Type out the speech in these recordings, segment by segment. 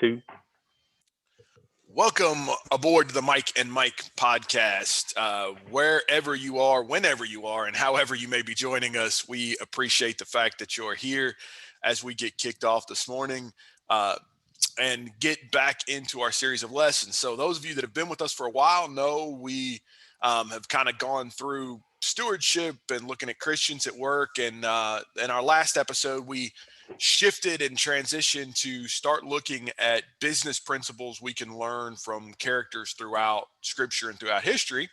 2. Welcome aboard the Mike and Mike podcast. Wherever you are, whenever you are, and however you may be joining us, we appreciate the fact that you're here as we get kicked off this morning and get back into our series of lessons. So those of you that have been with us for a while know we have kind of gone through stewardship and looking at Christians at work. And in our last episode, we shifted and transitioned to start looking at business principles we can learn from characters throughout Scripture and throughout history.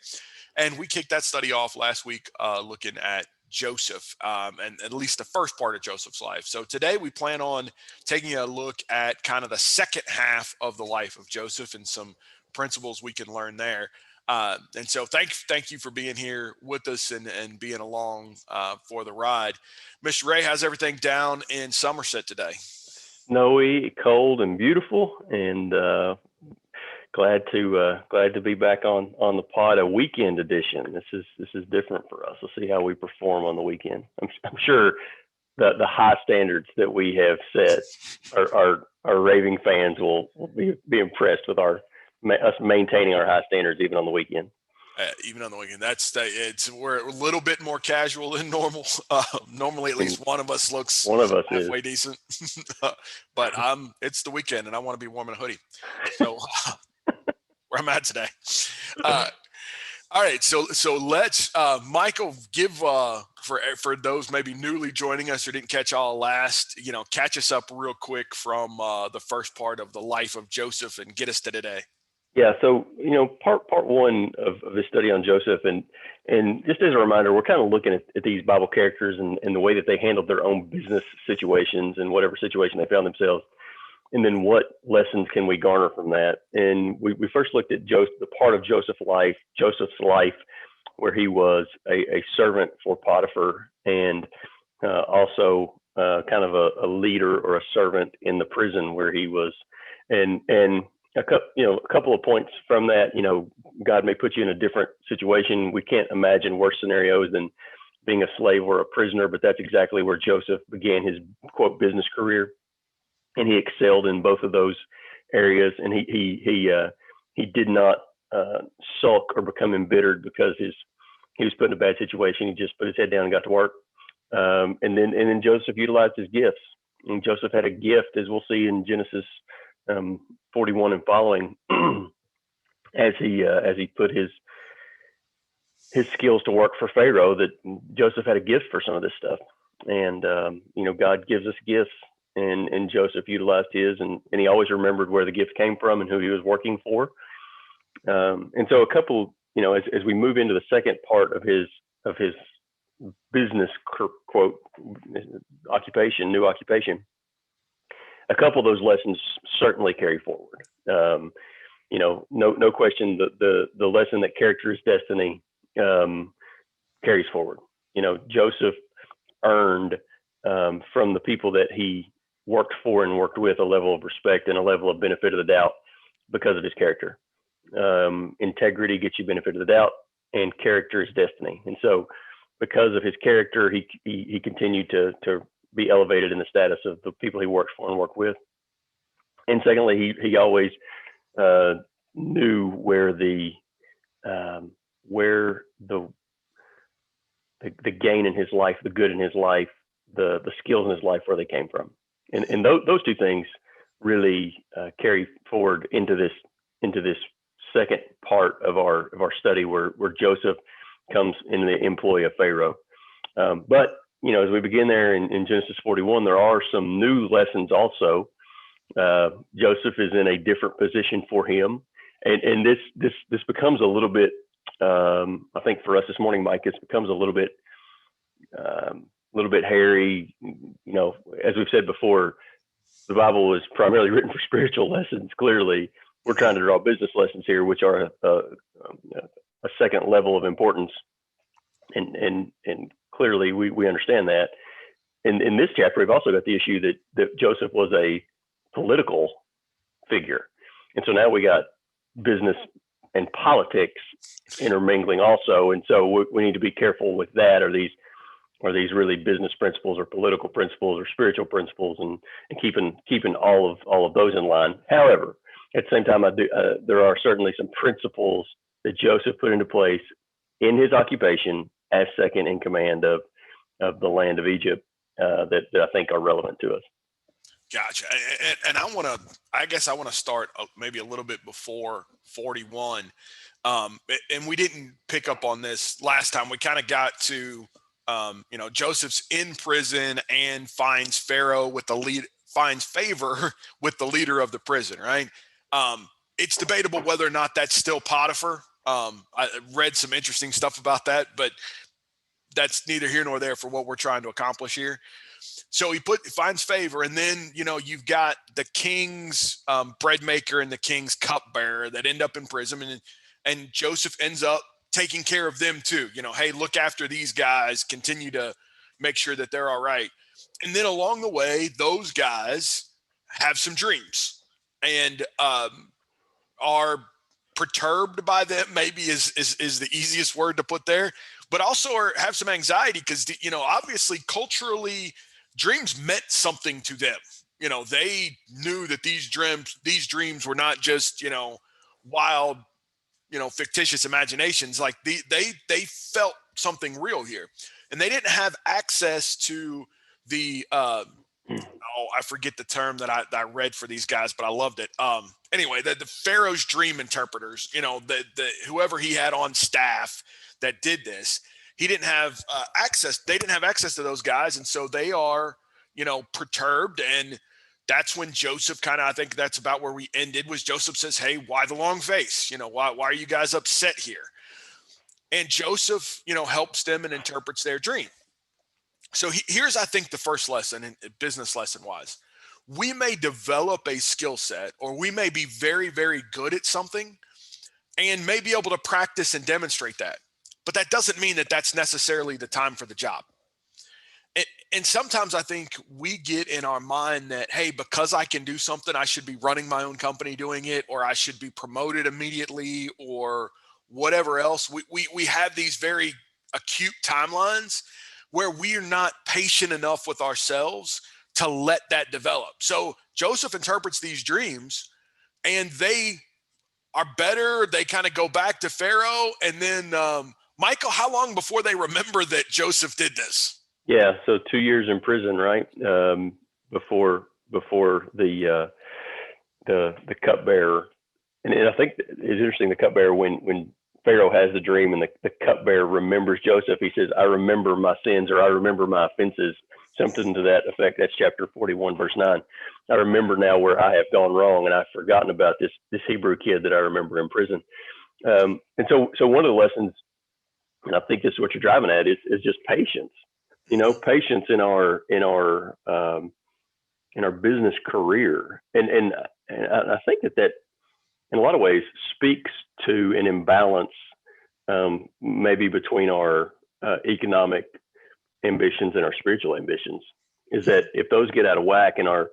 And we kicked that study off last week looking at Joseph and at least the first part of Joseph's life. So today we plan on taking a look at kind of the second half of the life of Joseph and some principles we can learn there. And so thank you for being here with us and being along for the ride. Mr. Ray, how's everything down in Somerset today? Snowy, cold, and beautiful, and glad to be back on the pod, a weekend edition. This is different for us. We'll see how we perform on the weekend. I'm sure the high standards that we have set, our raving fans will be impressed with us maintaining our high standards even on the weekend. Even on the weekend, we're a little bit more casual than normal. Normally, at least one of us looks halfway decent, but it's the weekend and I want to be warm in a hoodie. So where I'm at today. All right, so let's Michael give for those maybe newly joining us or didn't catch all last, catch us up real quick from the first part of the life of Joseph and get us to today. Yeah, so part one of this study on Joseph, and just as a reminder, we're kind of looking at these Bible characters and the way that they handled their own business situations and whatever situation they found themselves, and then what lessons can we garner from that. And we first looked at Joseph, the part of Joseph's life where he was a servant for Potiphar and also kind of a leader or a servant in the prison where he was, and a couple of points from that. God may put you in a different situation. We can't imagine worse scenarios than being a slave or a prisoner, but that's exactly where Joseph began his quote business career, and he excelled in both of those areas. And he did not sulk or become embittered because he was put in a bad situation. He just put his head down and got to work. And then Joseph utilized his gifts. And Joseph had a gift, as we'll see in Genesis 41 and following, as he put his skills to work for Pharaoh, that Joseph had a gift for some of this stuff. And God gives us gifts, and Joseph utilized his, and he always remembered where the gift came from and who he was working for. And so a couple, as we move into the second part of his business quote new occupation, a couple of those lessons certainly carry forward. No question, the lesson that character is destiny carries forward. Joseph earned from the people that he worked for and worked with a level of respect and a level of benefit of the doubt because of his character. Integrity gets you benefit of the doubt, and character is destiny. And so because of his character, he continued to be elevated in the status of the people he worked for and worked with. And secondly, he always knew where the gain in his life, the good in his life, the skills in his life, where they came from. And those two things really carry forward into this second part of our study where Joseph comes in the employ of Pharaoh. But as we begin there in Genesis 41, there are some new lessons also. Joseph is in a different position for him. And this becomes a little bit, I think for us this morning, Mike, it becomes a little bit hairy. As we've said before, the Bible is primarily written for spiritual lessons. Clearly, we're trying to draw business lessons here, which are a second level of importance. And clearly we understand that. In this chapter, we've also got the issue that Joseph was a political figure. And so now we got business and politics intermingling also. And so we need to be careful with that. Are these are these really business principles or political principles or spiritual principles, and keeping all of those in line. However, at the same time, there are certainly some principles that Joseph put into place in his occupation as second in command of the land of Egypt that I think are relevant to us. Gotcha. And I guess I want to start maybe a little bit before 41. And we didn't pick up on this last time. We kind of got to, Joseph's in prison and finds favor with the leader of the prison, right? It's debatable whether or not that's still Potiphar. I read some interesting stuff about that, but that's neither here nor there for what we're trying to accomplish here. So he finds favor, and then you've got the king's bread maker and the king's cupbearer that end up in prison, and Joseph ends up taking care of them too. Hey, look after these guys, continue to make sure that they're all right. And then along the way, those guys have some dreams and are perturbed by them. Maybe is the easiest word to put there, but also have some anxiety because obviously culturally, dreams meant something to them. They knew that these dreams were not just, wild, fictitious imaginations. Like they felt something real here, and they didn't have access to the, I forget the term that I read for these guys, but I loved it. Anyway, the Pharaoh's dream interpreters, the whoever he had on staff that did this, he didn't have access. They didn't have access to those guys. And so they are, perturbed. And that's when Joseph I think that's about where we ended, was Joseph says, hey, why the long face? Why are you guys upset here? And Joseph, helps them and interprets their dream. So here's, I think, the first lesson, in business lesson wise. We may develop a skill set, or we may be very, very good at something and may be able to practice and demonstrate that. But that doesn't mean that that's necessarily the time for the job. And sometimes I think we get in our mind that, hey, because I can do something, I should be running my own company doing it, or I should be promoted immediately, or whatever else. We have these very acute timelines where we are not patient enough with ourselves to let that develop. So Joseph interprets these dreams, and they are better. They kind of go back to Pharaoh. And then, Michael, how long before they remember that Joseph did this? Yeah, so 2 years in prison, right? Before the cupbearer, and I think it's interesting. The cupbearer, when Pharaoh has the dream and the cupbearer remembers Joseph, he says, "I remember my sins," or "I remember my offenses," something to that effect. That's chapter 41, verse 9. I remember now where I have gone wrong, and I've forgotten about this Hebrew kid that I remember in prison. And so one of the lessons, and I think this is what you're driving at, is just patience. Patience in our business career, and I think that in a lot of ways speaks to an imbalance, maybe between our economic ambitions and our spiritual ambitions. Is that if those get out of whack and our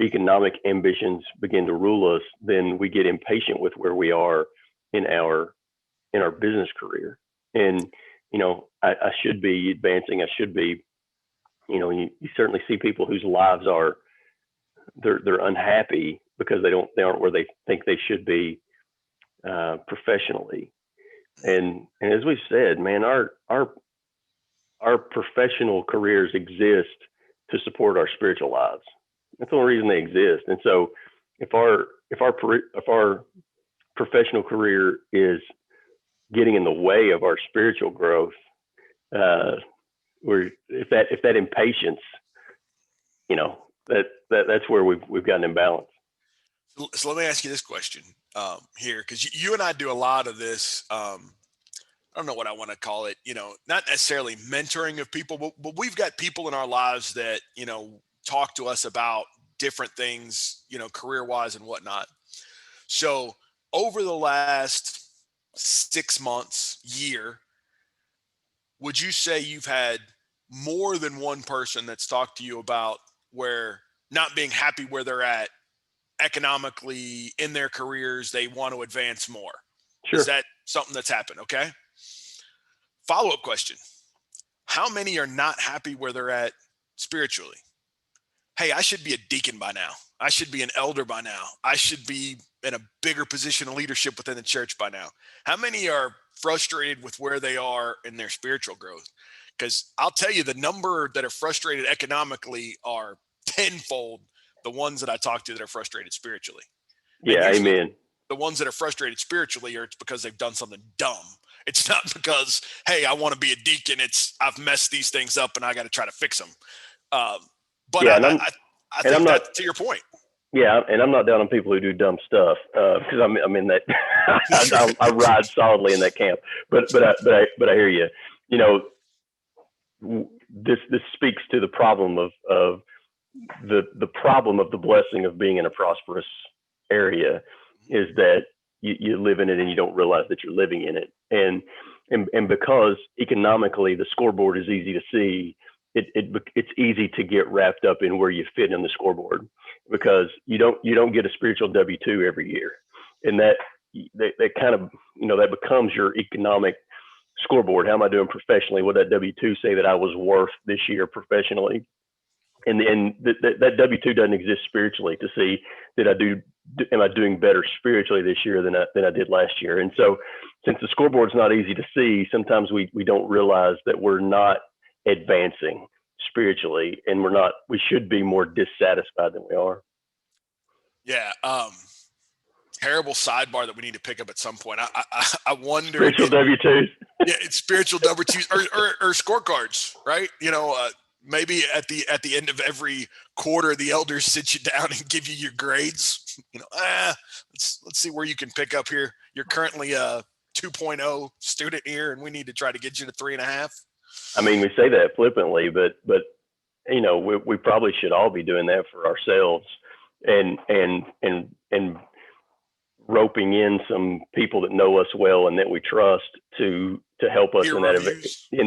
economic ambitions begin to rule us, then we get impatient with where we are in our business career. And I should be advancing. I should be, you certainly see people whose lives they're unhappy because they aren't where they think they should be professionally. And as we've said, man, our professional careers exist to support our spiritual lives. That's the only reason they exist. And so if our professional career is getting in the way of our spiritual growth, if that impatience, that's where we've got an imbalance. So let me ask you this question here, because you and I do a lot of this. I don't know what I want to call it, not necessarily mentoring of people, but we've got people in our lives that, talk to us about different things, career-wise and whatnot. So over the last 6 months, year, would you say you've had more than one person that's talked to you about where not being happy where they're at economically in their careers, they want to advance more? Sure. Is that something that's happened? Okay. Follow-up question. how many are not happy where they're at spiritually? Hey, I should be a deacon by now. I should be an elder by now. I should be in a bigger position of leadership within the church by now. How many are frustrated with where they are in their spiritual growth? Because I'll tell you, the number that are frustrated economically are tenfold the ones that I talk to that are frustrated spiritually. And Yeah, usually amen. the ones that are frustrated spiritually are it's because they've done something dumb. It's not because, hey, I want to be a deacon. It's I've messed these things up and I got to try to fix them. Um, but Yeah, I and think I'm not. that to your point. Yeah, and I'm not down on people who do dumb stuff because I'm in that. I ride solidly in that camp. But I hear you. You know, this speaks to the problem of the problem of the blessing of being in a prosperous area is that you live in it and you don't realize that you're living in it. And because economically the scoreboard is easy to see, it's easy to get wrapped up in where you fit in the scoreboard because you don't get a spiritual W-2 every year, and that kind of that becomes your economic scoreboard. How am I doing professionally? What that W-2 say that I was worth this year professionally? And that W-2 doesn't exist spiritually to see am I doing better spiritually this year than I did last year. And so since the scoreboard's not easy to see, sometimes we don't realize that we're not advancing spiritually, and we should be more dissatisfied than we are. Yeah. Terrible sidebar that we need to pick up at some point. I wonder. Spiritual W-2s. Yeah, it's spiritual W-2s or scorecards, right? Maybe at the end of every quarter, the elders sit you down and give you your grades. Let's see where you can pick up here. You're currently a 2.0 student here, and we need to try to get you to 3.5. I mean, we say that flippantly, but we probably should all be doing that for ourselves, and roping in some people that know us well and that we trust to help us in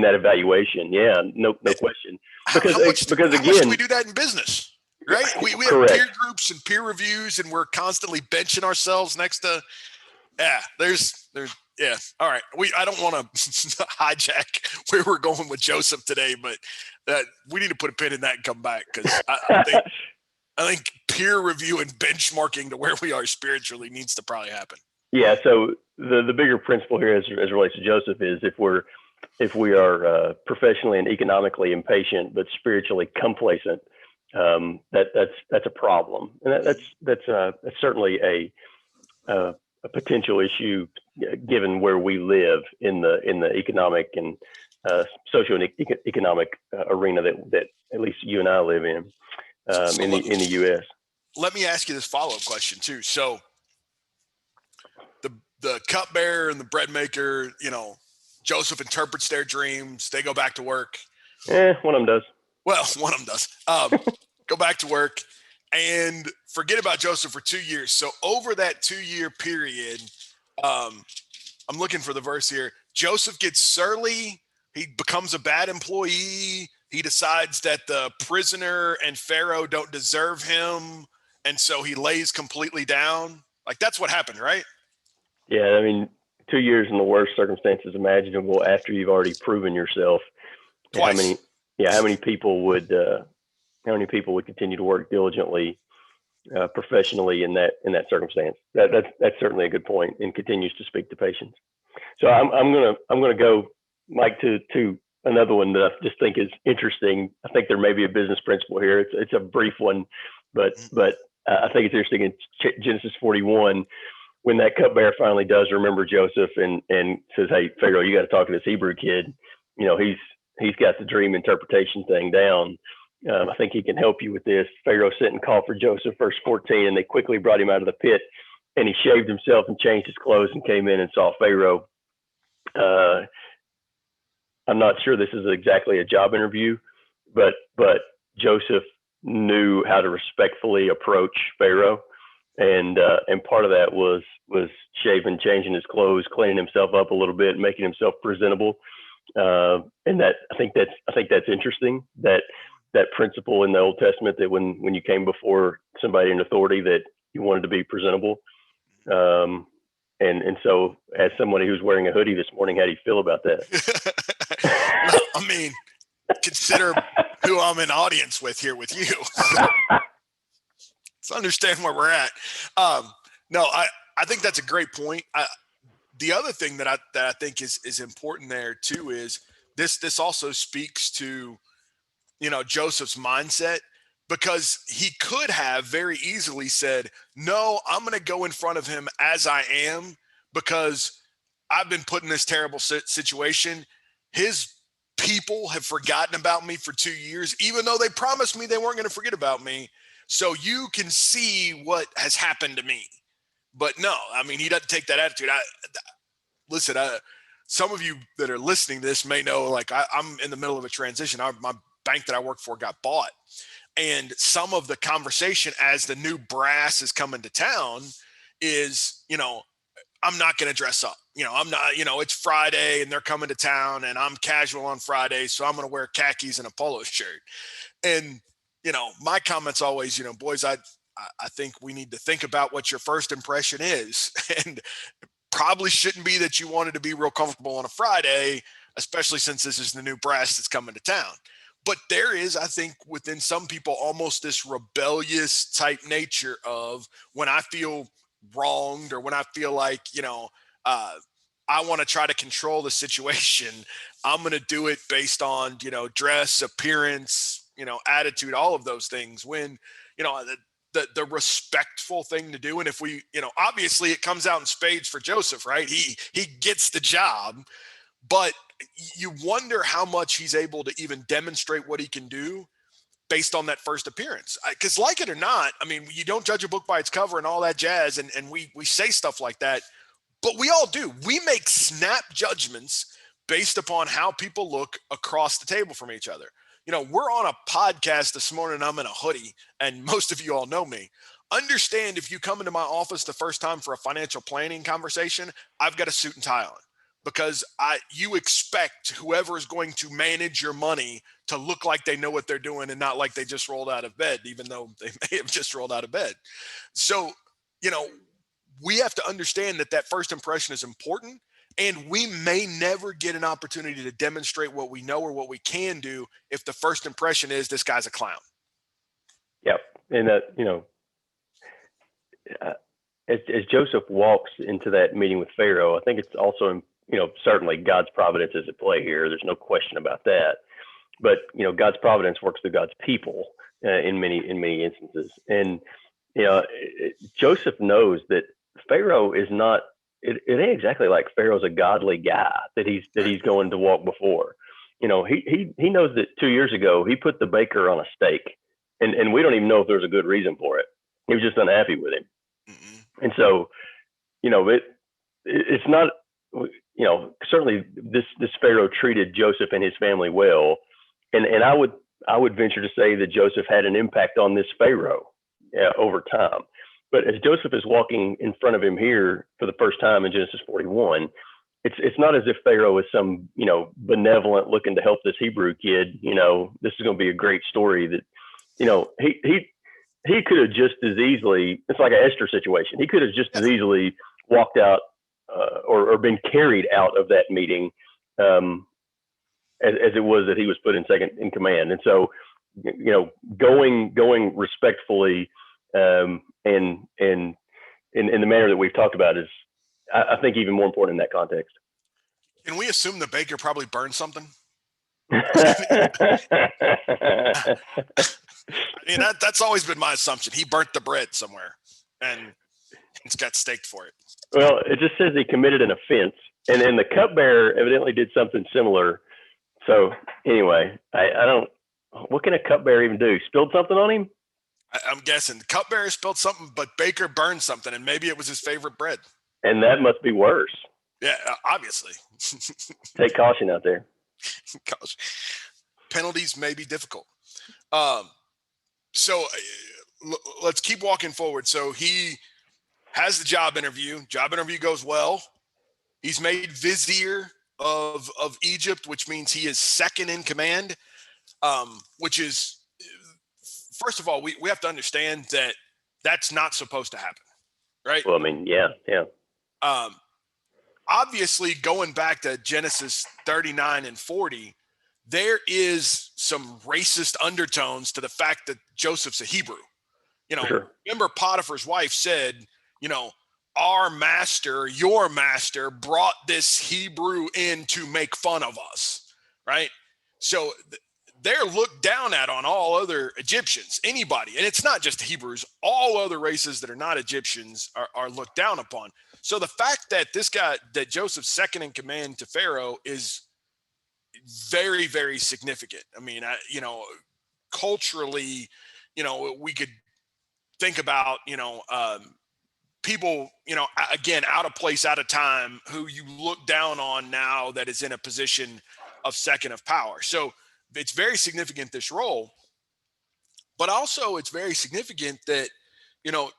that evaluation. Yeah, no question. Because how much again, do we do that in business, right? We have correct. peer groups and peer reviews, and we're constantly benching ourselves next to. Yeah, there's. Yeah, all right. I don't want to hijack where we're going with Joseph today, but we need to put a pin in that and come back because I think peer review and benchmarking to where we are spiritually needs to probably happen. Yeah. So the bigger principle here as relates to Joseph is if we are professionally and economically impatient, but spiritually complacent, that's a problem. And that's certainly a potential issue given where we live in the economic and socio-economic arena that at least you and I live in. In the U.S. Let me ask you this follow-up question too. So the cupbearer and the bread maker, Joseph interprets their dreams. They go back to work. One of them does. Well, one of them does. Go back to work and forget about Joseph for 2 years. So over that 2-year period, I'm looking for the verse here. Joseph gets surly. He becomes a bad employee. He decides that the prisoner and Pharaoh don't deserve him. And so he lays completely down. Like that's what happened, right? Yeah. I mean, 2 years in the worst circumstances imaginable after you've already proven yourself. Twice. How many people would continue to work diligently, professionally in that circumstance? That's certainly a good point and continues to speak to patience. So I'm gonna go, Mike, to another one that I just think is interesting. I think there may be a business principle here. It's a brief one, but I think it's interesting in Genesis 41 when that cupbearer finally does remember Joseph and says, "Hey, Pharaoh, you got to talk to this Hebrew kid. He's got the dream interpretation thing down. I think he can help you with this." Pharaoh sent and called for Joseph, verse 14, and they quickly brought him out of the pit. And he shaved himself and changed his clothes and came in and saw Pharaoh. I'm not sure this is exactly a job interview, but Joseph knew how to respectfully approach Pharaoh, and part of that was shaving, changing his clothes, cleaning himself up a little bit, making himself presentable. And that I think that's interesting, that principle in the Old Testament that when you came before somebody in authority that you wanted to be presentable. And so as somebody who's wearing a hoodie this morning, how do you feel about that? Well, I mean, consider who I'm in audience with here with you. Let's understand where we're at. No, I think that's a great point. The other thing that I think is important there too is this also speaks to, Joseph's mindset, because he could have very easily said, no, I'm going to go in front of him as I am because I've been put in this terrible situation. His people have forgotten about me for 2 years, even though they promised me they weren't going to forget about me. So you can see what has happened to me. But no, I mean, he doesn't take that attitude. Listen, some of you that are listening to this may know, like, I'm in the middle of a transition. My bank that I work for got bought. And some of the conversation as the new brass is coming to town is, I'm not going to dress up. I'm not, it's Friday and they're coming to town and I'm casual on Friday. So I'm going to wear khakis and a polo shirt. And, my comments always, boys, I think we need to think about what your first impression is. And probably shouldn't be that you wanted to be real comfortable on a Friday, especially since this is the new brass that's coming to town. But there is, I think, within some people, almost this rebellious type nature of when I feel wronged or when I feel like, I want to try to control the situation, I'm going to do it based on, dress, appearance, attitude, all of those things. When, the respectful thing to do. And if we, obviously it comes out in spades for Joseph, right? He gets the job, but you wonder how much he's able to even demonstrate what he can do based on that first appearance. Because like it or not, I mean, you don't judge a book by its cover and all that jazz. And we say stuff like that, but we all do. We make snap judgments based upon how people look across the table from each other. We're on a podcast this morning. I'm in a hoodie, and most of you all know me. Understand, if you come into my office the first time for a financial planning conversation, I've got a suit and tie on, because you expect whoever is going to manage your money to look like they know what they're doing and not like they just rolled out of bed, even though they may have just rolled out of bed. So, we have to understand that first impression is important. And we may never get an opportunity to demonstrate what we know or what we can do if the first impression is this guy's a clown. Yep. And that, as Joseph walks into that meeting with Pharaoh, I think it's also, certainly God's providence is at play here. There's no question about that. But, God's providence works through God's people in many instances. And, Joseph knows that Pharaoh is not, it ain't exactly like Pharaoh's a godly guy that he's going to walk before. He knows that 2 years ago he put the baker on a stake, and we don't even know if there's a good reason for it. He was just unhappy with him. Mm-hmm. And so, it's not, certainly this Pharaoh treated Joseph and his family well. And I would venture to say that Joseph had an impact on this Pharaoh over time. But as Joseph is walking in front of him here for the first time in Genesis 41, it's not as if Pharaoh is some, benevolent looking to help this Hebrew kid. This is going to be a great story that, he could have just as easily, it's like an Esther situation. He could have just as easily walked out or been carried out of that meeting as it was that he was put in second in command. And so, going respectfully, and in the manner that we've talked about is, I think, even more important in that context. Can we assume the baker probably burned something? That's always been my assumption. He burnt the bread somewhere and it's got staked for it. Well, it just says he committed an offense, and then the cupbearer evidently did something similar. So anyway, I don't, what can a cupbearer even do? Spilled something on him? I'm guessing the cupbearer spilled something, but Baker burned something, and maybe it was his favorite bread. And that must be worse. Yeah, obviously. Take caution out there. Penalties may be difficult. So let's keep walking forward. So he has the job interview. Job interview goes well. He's made vizier of Egypt, which means he is second in command, which is, first of all, we have to understand that that's not supposed to happen, right? Well, I mean, yeah. Obviously, going back to Genesis 39 and 40, there is some racist undertones to the fact that Joseph's a Hebrew. Sure. Remember Potiphar's wife said, our master, your master, brought this Hebrew in to make fun of us, right? So they're looked down at on all other Egyptians, anybody. And it's not just the Hebrews, all other races that are not Egyptians are looked down upon. So the fact that that Joseph's second in command to Pharaoh is very, very significant. I mean, culturally, we could think about, people, again, out of place, out of time, who you look down on now that is in a position of second of power. So it's very significant, this role, but also it's very significant that,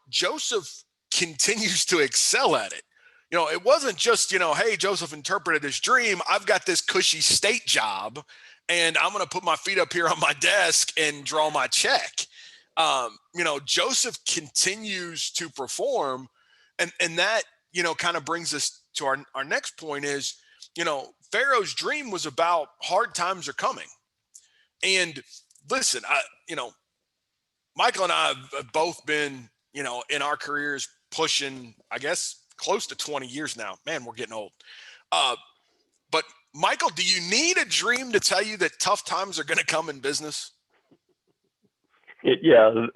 Joseph continues to excel at it. It wasn't just, hey, Joseph interpreted his dream. I've got this cushy state job and I'm going to put my feet up here on my desk and draw my check. Joseph continues to perform. And that, kind of brings us to our next point is, Pharaoh's dream was about hard times are coming. And listen, Michael and I have both been, in our careers pushing, I guess, close to 20 years now. Man, we're getting old. But Michael, do you need a dream to tell you that tough times are going to come in business? Yeah.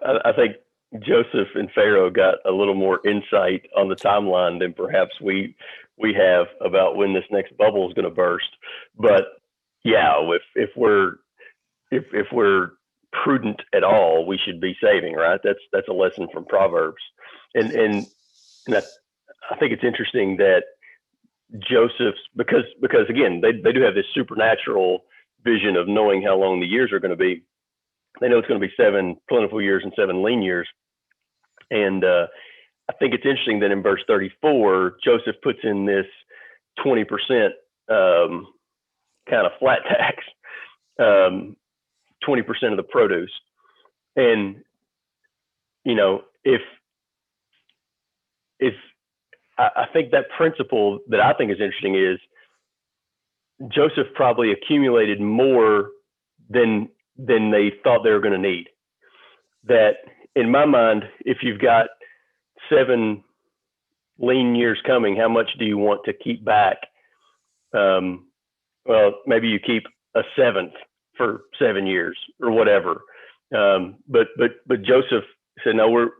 I think Joseph and Pharaoh got a little more insight on the timeline than perhaps we have about when this next bubble is going to burst. But yeah, if we're prudent at all, we should be saving, right? That's a lesson from Proverbs. And I think it's interesting that Joseph's, because again, they do have this supernatural vision of knowing how long the years are going to be. They know it's going to be 7 plentiful years and 7 lean years. And I think it's interesting that in verse 34, Joseph puts in this 20% kind of flat tax, 20% of the produce. And, if I think that principle that I think is interesting is Joseph probably accumulated more than they thought they were going to need. That in my mind, if you've got 7 lean years coming, how much do you want to keep back? Well, maybe you keep a 7th for 7 years or whatever. But Joseph said, no,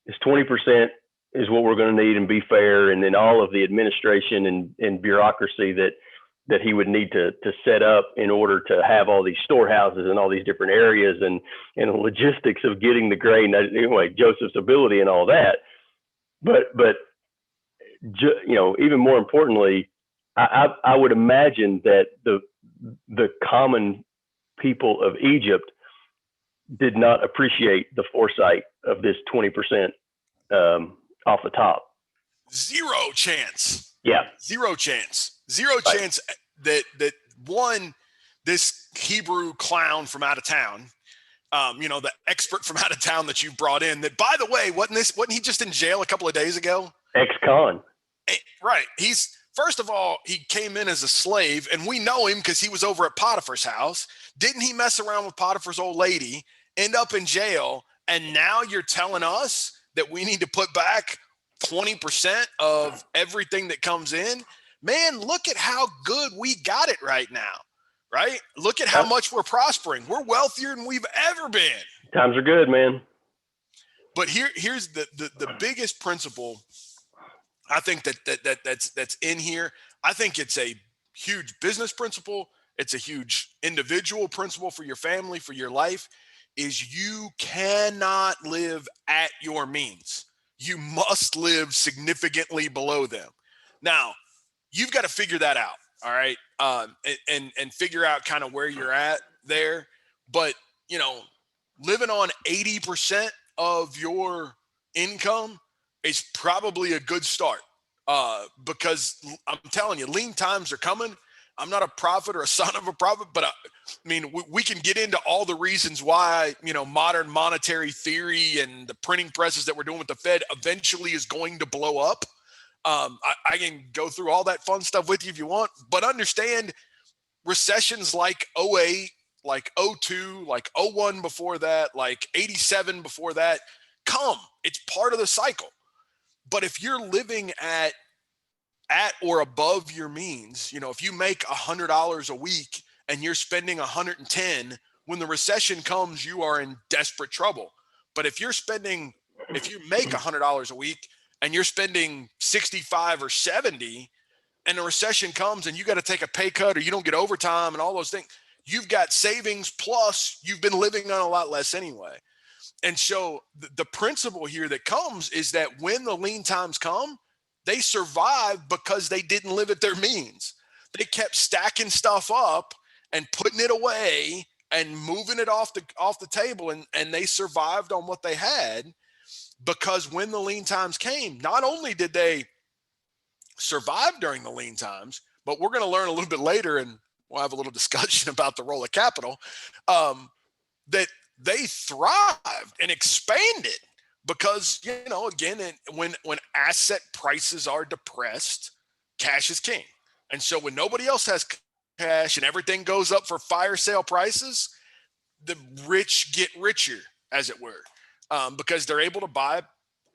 it's 20% is what we're going to need, and be fair. And then all of the administration and bureaucracy that he would need to set up in order to have all these storehouses and all these different areas and logistics of getting the grain. Anyway, Joseph's ability and all that. But even more importantly, I would imagine that the common people of Egypt did not appreciate the foresight of this 20% off the top. Zero chance. Yeah. Zero chance. Zero Right. chance that one, this Hebrew clown from out of town, the expert from out of town that you brought in, that, by the way, wasn't he just in jail a couple of days ago? Ex-con. Right. First of all, he came in as a slave, and we know him because he was over at Potiphar's house. Didn't he mess around with Potiphar's old lady, end up in jail, and now you're telling us that we need to put back 20% of everything that comes in? Man, look at how good we got it right now, right? Look at how much we're prospering. We're wealthier than we've ever been. Times are good, man. But here's the biggest principle I think that's in here. I think it's a huge business principle. It's a huge individual principle for your family, for your life, is you cannot live at your means. You must live significantly below them. Now, you've got to figure that out, all right? And figure out kind of where you're at there. But, living on 80% of your income is probably a good start, because I'm telling you, lean times are coming. I'm not a prophet or a son of a prophet, but we can get into all the reasons why, modern monetary theory and the printing presses that we're doing with the Fed eventually is going to blow up. I can go through all that fun stuff with you if you want, but understand recessions like '08, like '02, like '01 before that, like '87 before that come. It's part of the cycle. But if you're living at or above your means, if you make $100 a week and you're spending 110, when the recession comes, you are in desperate trouble. But if you make $100 a week and you're spending 65 or 70, and the recession comes and you got to take a pay cut or you don't get overtime and all those things, you've got savings plus you've been living on a lot less anyway. And so the principle here that comes is that when the lean times come, they survived because they didn't live at their means. They kept stacking stuff up and putting it away and moving it off the table, and they survived on what they had, because when the lean times came, not only did they survive during the lean times, but we're going to learn a little bit later, and we'll have a little discussion about the role of capital, that they thrived and expanded because, again, when asset prices are depressed, cash is king. And so when nobody else has cash and everything goes up for fire sale prices, the rich get richer, as it were, because they're able to buy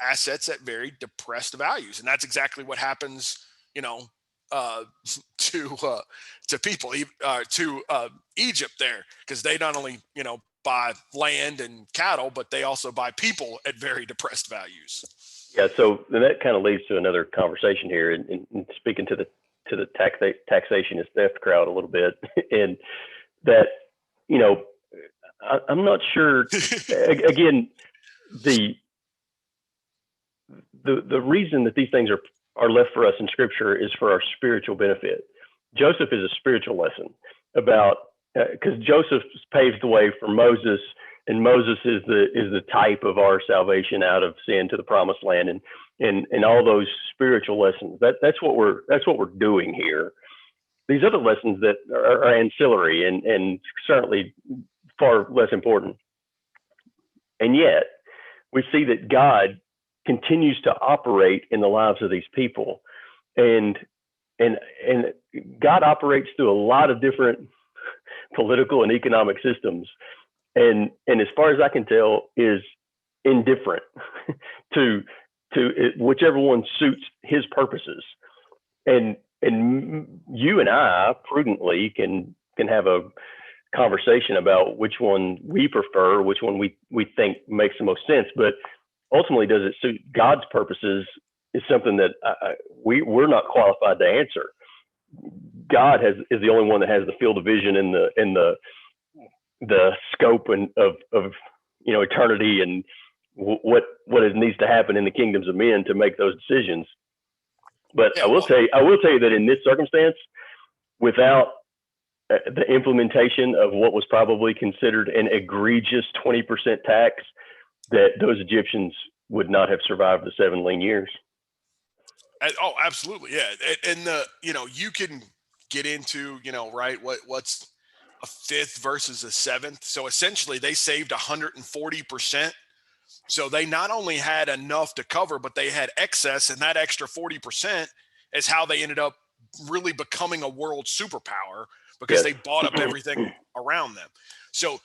assets at very depressed values. And that's exactly what happens, to people, to Egypt there, because they not only, buy land and cattle, but they also buy people at very depressed values. Yeah, so that kind of leads to another conversation here, and speaking to the taxationist theft crowd a little bit, and that, I'm not sure. Again, the reason that these things are left for us in Scripture is for our spiritual benefit. Joseph is a spiritual lesson about, because Joseph paves the way for Moses, and Moses is the type of our salvation out of sin to the promised land, and all those spiritual lessons. That's what we're doing here. These other lessons that are ancillary and certainly far less important, and yet we see that God continues to operate in the lives of these people, and God operates through a lot of different political and economic systems, and as far as I can tell, is indifferent to whichever one suits his purposes. And you and I prudently can have a conversation about which one we prefer, which one we think makes the most sense. But ultimately, does it suit God's purposes is something that we're not qualified to answer. God is the only one that has the field of vision and the scope of eternity and what needs to happen in the kingdoms of men to make those decisions. But I will tell you that in this circumstance, without the implementation of what was probably considered an egregious 20% tax, that those Egyptians would not have survived the 7 lean years. Oh, absolutely. Yeah. And you can get into, right, what's a fifth versus a seventh. So essentially they saved 140%. So they not only had enough to cover, but they had excess, and that extra 40% is how they ended up really becoming a world superpower, because they bought up everything around them. So,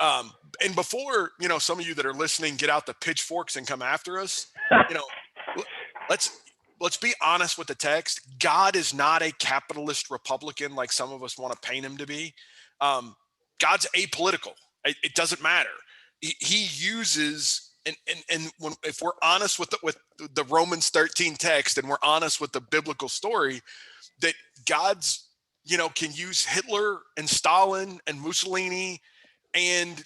and before, some of you that are listening get out the pitchforks and come after us, let's be honest with the text. God is not a capitalist Republican like some of us want to paint him to be. God's apolitical. It doesn't matter. He uses, and if we're honest with the Romans 13 text, and we're honest with the biblical story, that God's, can use Hitler and Stalin and Mussolini and,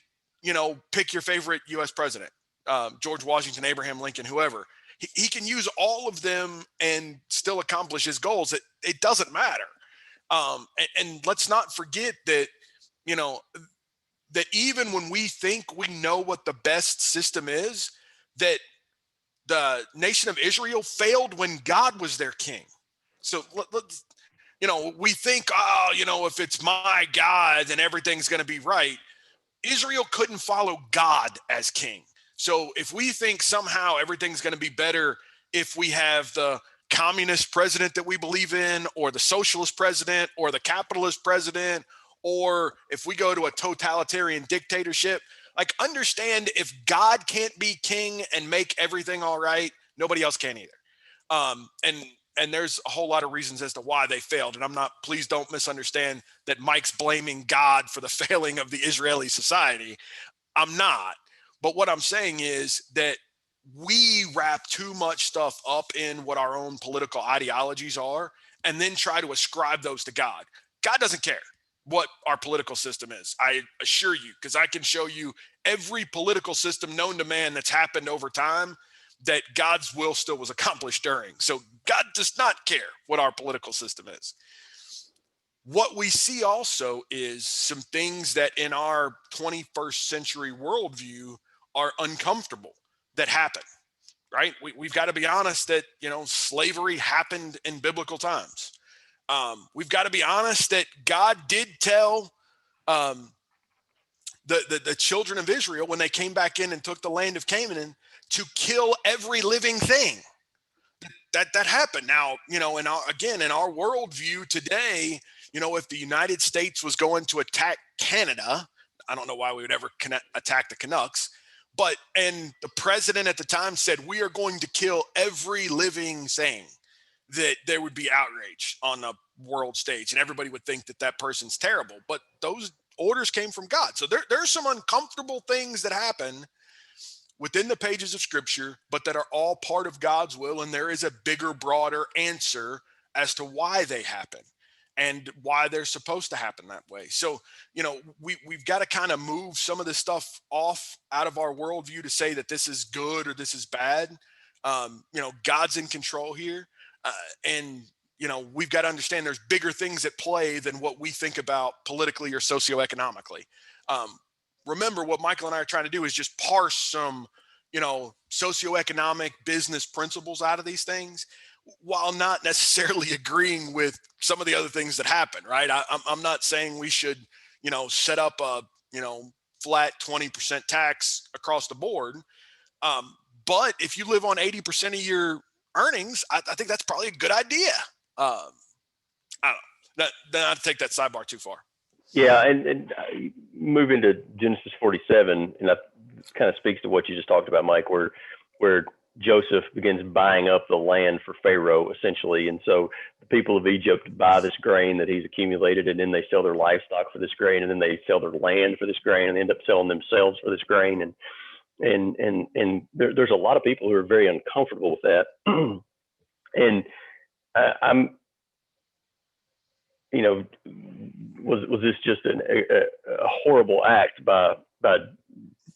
pick your favorite U.S. president, George Washington, Abraham Lincoln, whoever. He can use all of them and still accomplish his goals. It doesn't matter. And let's not forget that, that even when we think we know what the best system is, that the nation of Israel failed when God was their king. So let's, we think, if it's my God, then everything's going to be right. Israel couldn't follow God as king. So if we think somehow everything's going to be better if we have the communist president that we believe in, or the socialist president, or the capitalist president, or if we go to a totalitarian dictatorship, like, understand, if God can't be king and make everything all right, nobody else can either. And there's a whole lot of reasons as to why they failed. And please don't misunderstand that Mike's blaming God for the failing of the Israeli society. I'm not. But what I'm saying is that we wrap too much stuff up in what our own political ideologies are, and then try to ascribe those to God. God doesn't care what our political system is. I assure you, because I can show you every political system known to man that's happened over time that God's will still was accomplished during. So God does not care what our political system is. What we see also is some things that in our 21st century worldview are uncomfortable that happen, right? We've got to be honest that, slavery happened in biblical times. We've got to be honest that God did tell the children of Israel, when they came back in and took the land of Canaan, to kill every living thing. That happened. Now, in our worldview today, if the United States was going to attack Canada, I don't know why we would ever attack the Canucks, and the president at the time said, we are going to kill every living thing, that there would be outrage on the world stage, and everybody would think that person's terrible. But those orders came from God. So there's some uncomfortable things that happen within the pages of Scripture, but that are all part of God's will. And there is a bigger, broader answer as to why they happen and why they're supposed to happen that way. So, we've got to kind of move some of this stuff out of our worldview to say that this is good or this is bad. God's in control here. And we've got to understand there's bigger things at play than what we think about politically or socioeconomically. Remember, what Michael and I are trying to do is just parse some, socioeconomic business principles out of these things, while not necessarily agreeing with some of the other things that happen, right? I'm not saying we should, set up a, flat 20% tax across the board. But if you live on 80% of your earnings, I think that's probably a good idea. I don't know. Then I'd take that sidebar too far. Yeah, and move into Genesis 47, and that kind of speaks to what you just talked about, Mike, where Joseph begins buying up the land for Pharaoh, essentially. And so the people of Egypt buy this grain that he's accumulated, and then they sell their livestock for this grain, and then they sell their land for this grain, and they end up selling themselves for this grain. And there's a lot of people who are very uncomfortable with that. And I'm, was this just a horrible act by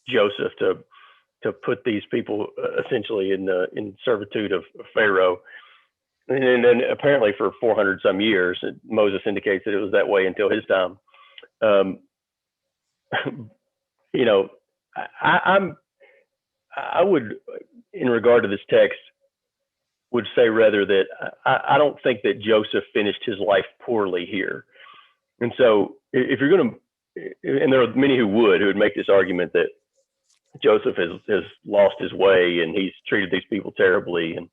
Joseph to put these people essentially in servitude of Pharaoh? And then apparently for 400 some years, Moses indicates that it was that way until his time. I would, in regard to this text, would say rather that I don't think that Joseph finished his life poorly here. And so if you're going to, and there are many who would make this argument that Joseph has lost his way and he's treated these people terribly. And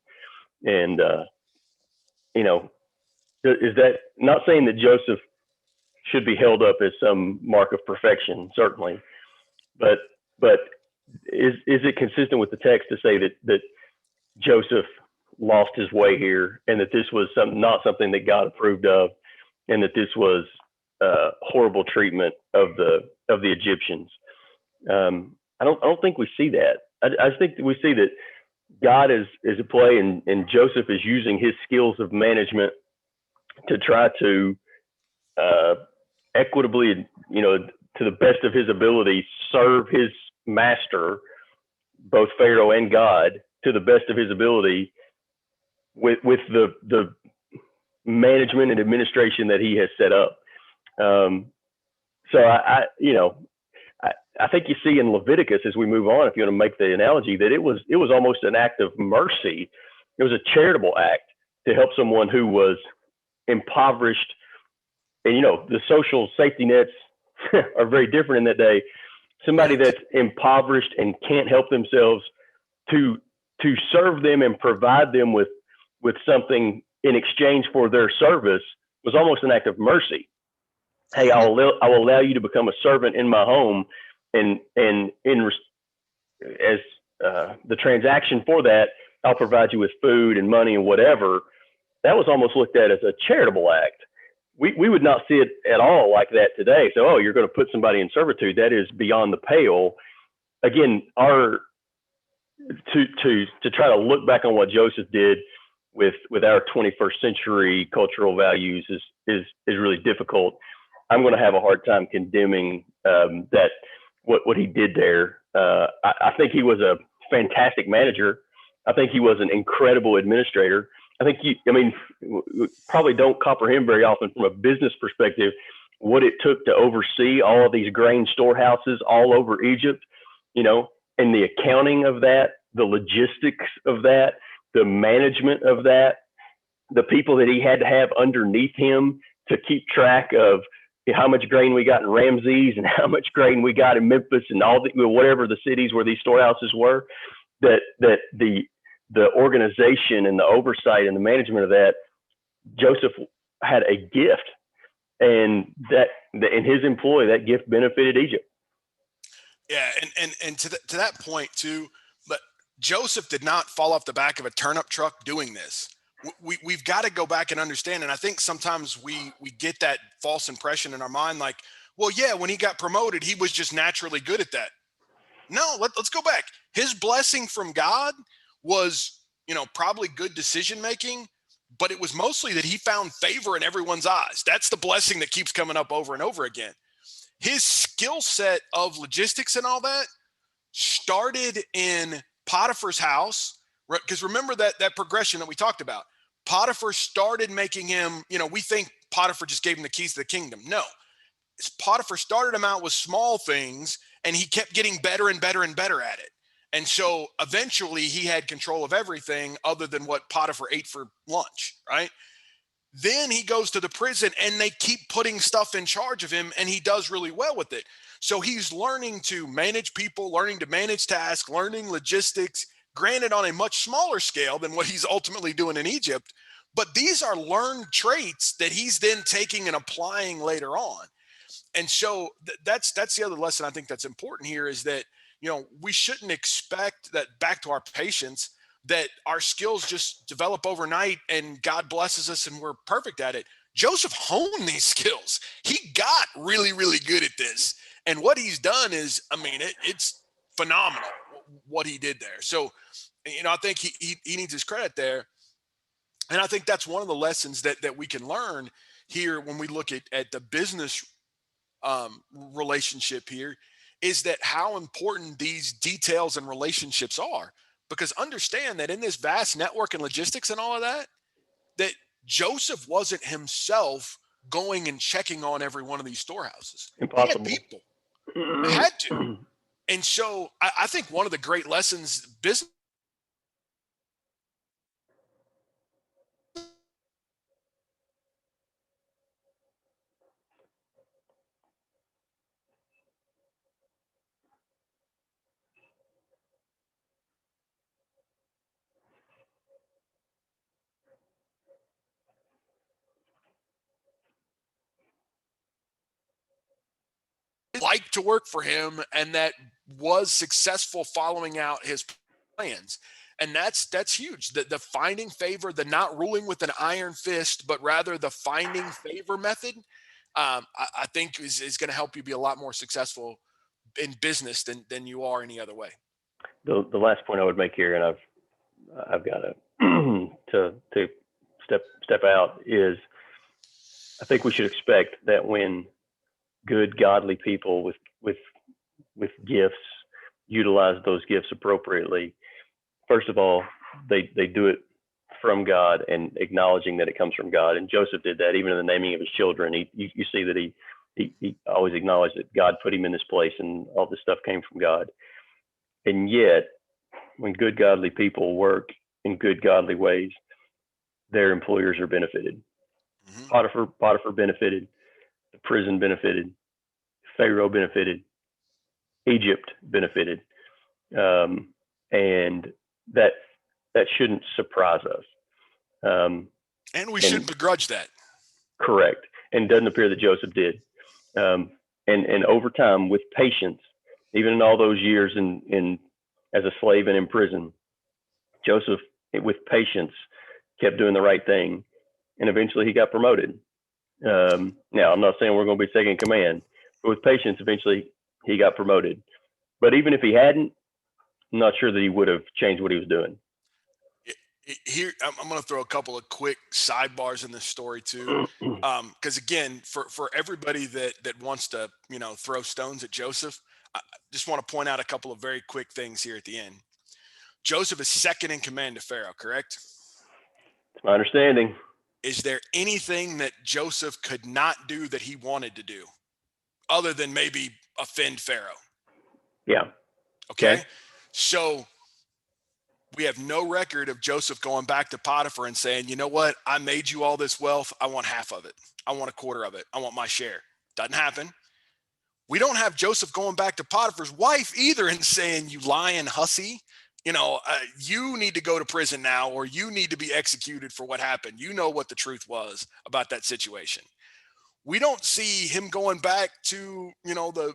is that not saying that Joseph should be held up as some mark of perfection, certainly, but is it consistent with the text to say that Joseph lost his way here, and that this was not something that God approved of, and that this was horrible treatment of the Egyptians? I don't think we see that. I think that we see that God is at play, and Joseph is using his skills of management to try to equitably, to the best of his ability, serve his master, both Pharaoh and God, to the best of his ability, with the management and administration that he has set up. So I think you see in Leviticus, as we move on, if you want to make the analogy, that it was almost an act of mercy. It was a charitable act to help someone who was impoverished. And the social safety nets are very different in that day. Somebody that's impoverished and can't help themselves, to serve them and provide them with with something in exchange for their service was almost an act of mercy. Hey, I will allow you to become a servant in my home, and as the transaction for that, I'll provide you with food and money and whatever. That was almost looked at as a charitable act. We would not see it at all like that today. So, oh, you're going to put somebody in servitude. That is beyond the pale. Again, to try to look back on what Joseph did with our 21st century cultural values is really difficult. I'm going to have a hard time condemning that what he did there. I think he was a fantastic manager. I think he was an incredible administrator. I think probably don't comprehend very often from a business perspective what it took to oversee all of these grain storehouses all over Egypt, and the accounting of that, the logistics of that, the management of that, the people that he had to have underneath him to keep track of how much grain we got in Ramses and how much grain we got in Memphis and whatever the cities where these storehouses were, that the organization and the oversight and the management of that, Joseph had a gift, and that in his employ, that gift benefited Egypt. Yeah, and to that point too, but Joseph did not fall off the back of a turnip truck doing this. We've got to go back and understand, and I think sometimes we get that false impression in our mind, like, well, yeah, when he got promoted, he was just naturally good at that. No, let's go back. His blessing from God was, probably good decision making, but it was mostly that he found favor in everyone's eyes. That's the blessing that keeps coming up over and over again. His skill set of logistics and all that started in Potiphar's house, because remember that progression that we talked about. Potiphar started making him, we think Potiphar just gave him the keys to the kingdom. No, Potiphar started him out with small things, and he kept getting better and better and better at it. And so eventually he had control of everything other than what Potiphar ate for lunch, right? Then he goes to the prison, and they keep putting stuff in charge of him, and he does really well with it. So he's learning to manage people, learning to manage tasks, learning logistics, granted on a much smaller scale than what he's ultimately doing in Egypt. But these are learned traits that he's then taking and applying later on. And so that's the other lesson I think that's important here, is that, we shouldn't expect that, back to our patience, that our skills just develop overnight and God blesses us and we're perfect at it. Joseph honed these skills. He got really, really good at this. And what he's done is, it's phenomenal what he did there. So, I think he needs his credit there. And I think that's one of the lessons that we can learn here when we look at the business relationship here, is that how important these details and relationships are. Because understand that in this vast network and logistics and all of that Joseph wasn't himself going and checking on every one of these storehouses. Impossible. He had people. Had to. And so I think one of the great lessons business liked to work for him and that was successful following out his plans. And that's huge. The finding favor, the not ruling with an iron fist, but rather the finding favor method, I think is going to help you be a lot more successful in business than you are any other way. The last point I would make here, and I've got to step out, is I think we should expect that when good, godly people with gifts utilize those gifts appropriately, first of all, they do it from God and acknowledging that it comes from God. And Joseph did that even in the naming of his children. You see that he always acknowledged that God put him in this place and all this stuff came from God. And yet, when good, godly people work in good, godly ways, their employers are benefited. Mm-hmm. Potiphar benefited. The prison benefited. Pharaoh benefited. Egypt benefited. And that shouldn't surprise us. And we shouldn't begrudge that. Correct. And it doesn't appear that Joseph did. And over time, with patience, even in all those years in as a slave and in prison, Joseph, with patience, kept doing the right thing, and eventually he got promoted. Now, I'm not saying we're going to be second in command, but with patience, eventually he got promoted. But even if he hadn't, I'm not sure that he would have changed what he was doing. Here, I'm going to throw a couple of quick sidebars in this story too, because again, for everybody that wants to throw stones at Joseph, I just want to point out a couple of very quick things here at the end. Joseph is second in command to Pharaoh, correct? It's my understanding. Is there anything that Joseph could not do that he wanted to do, other than maybe offend Pharaoh? Yeah. Okay. So we have no record of Joseph going back to Potiphar and saying, you know what? I made you all this wealth. I want half of it. I want a quarter of it. I want my share. Doesn't happen. We don't have Joseph going back to Potiphar's wife either and saying, you lying hussy, you need to go to prison now, or you need to be executed for what happened. You know what the truth was about that situation. We don't see him going back to, the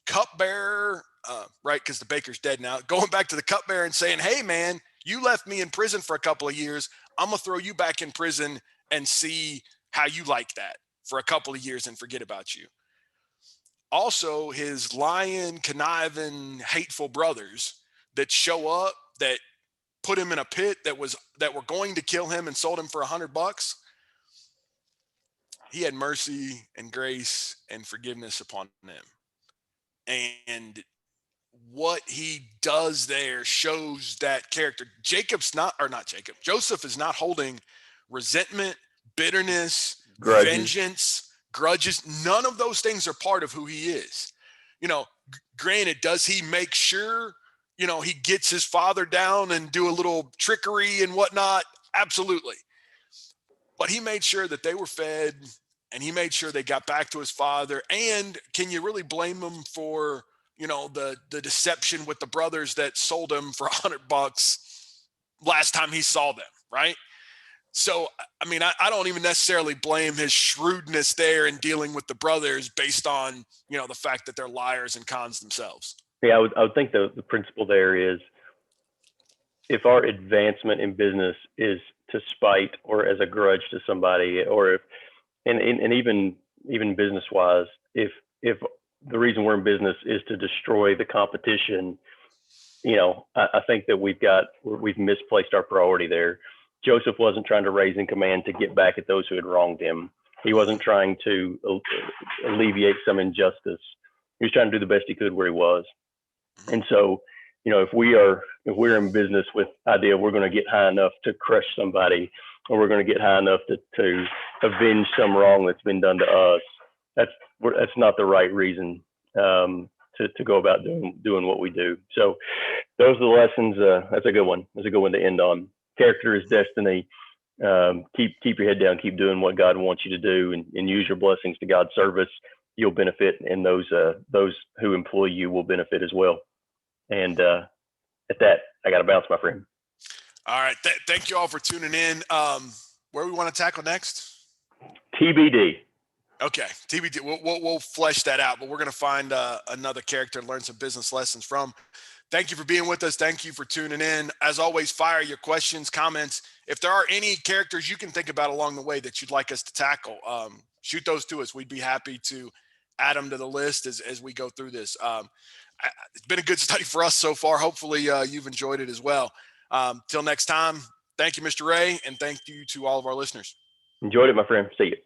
cupbearer, right? Because the baker's dead now. Going back to the cupbearer and saying, hey, man, you left me in prison for a couple of years. I'm going to throw you back in prison and see how you like that for a couple of years and forget about you. Also, his lying, conniving, hateful brothers that show up, that put him in a pit that were going to kill him and sold him for $100. He had mercy and grace and forgiveness upon them. And what he does there shows that character. Joseph is not holding resentment, bitterness, vengeance, grudges. None of those things are part of who he is. Granted, does he make sure, he gets his father down and do a little trickery and whatnot? Absolutely. But he made sure that they were fed, and he made sure they got back to his father. And can you really blame him for, the deception with the brothers that sold him for $100 last time he saw them, right? So, I don't even necessarily blame his shrewdness there in dealing with the brothers based on, the fact that they're liars and cons themselves. Yeah, I would think the principle there is, if our advancement in business is to spite or as a grudge to somebody, or if, and even business wise, if the reason we're in business is to destroy the competition, I think that we've misplaced our priority there. Joseph wasn't trying to raise in command to get back at those who had wronged him. He wasn't trying to alleviate some injustice. He was trying to do the best he could where he was. And so, if we're in business with idea we're going to get high enough to crush somebody, or we're going to get high enough to avenge some wrong that's been done to us, that's not the right reason to go about doing what we do. So those are the lessons. That's a good one. That's a good one to end on. Character is destiny. Keep your head down. Keep doing what God wants you to do, and use your blessings to God's service. You'll benefit, and those who employ you will benefit as well. And at that, I got to bounce, my friend. All right. Thank you all for tuning in. Where we want to tackle next? TBD. Okay, TBD. We'll flesh that out, but we're going to find another character and learn some business lessons from. Thank you for being with us. Thank you for tuning in. As always, fire your questions, comments. If there are any characters you can think about along the way that you'd like us to tackle, shoot those to us. We'd be happy to add them to the list as we go through this. It's been a good study for us so far. Hopefully you've enjoyed it as well. Till next time, thank you, Mr. Ray, and thank you to all of our listeners. Enjoyed it, my friend. See you.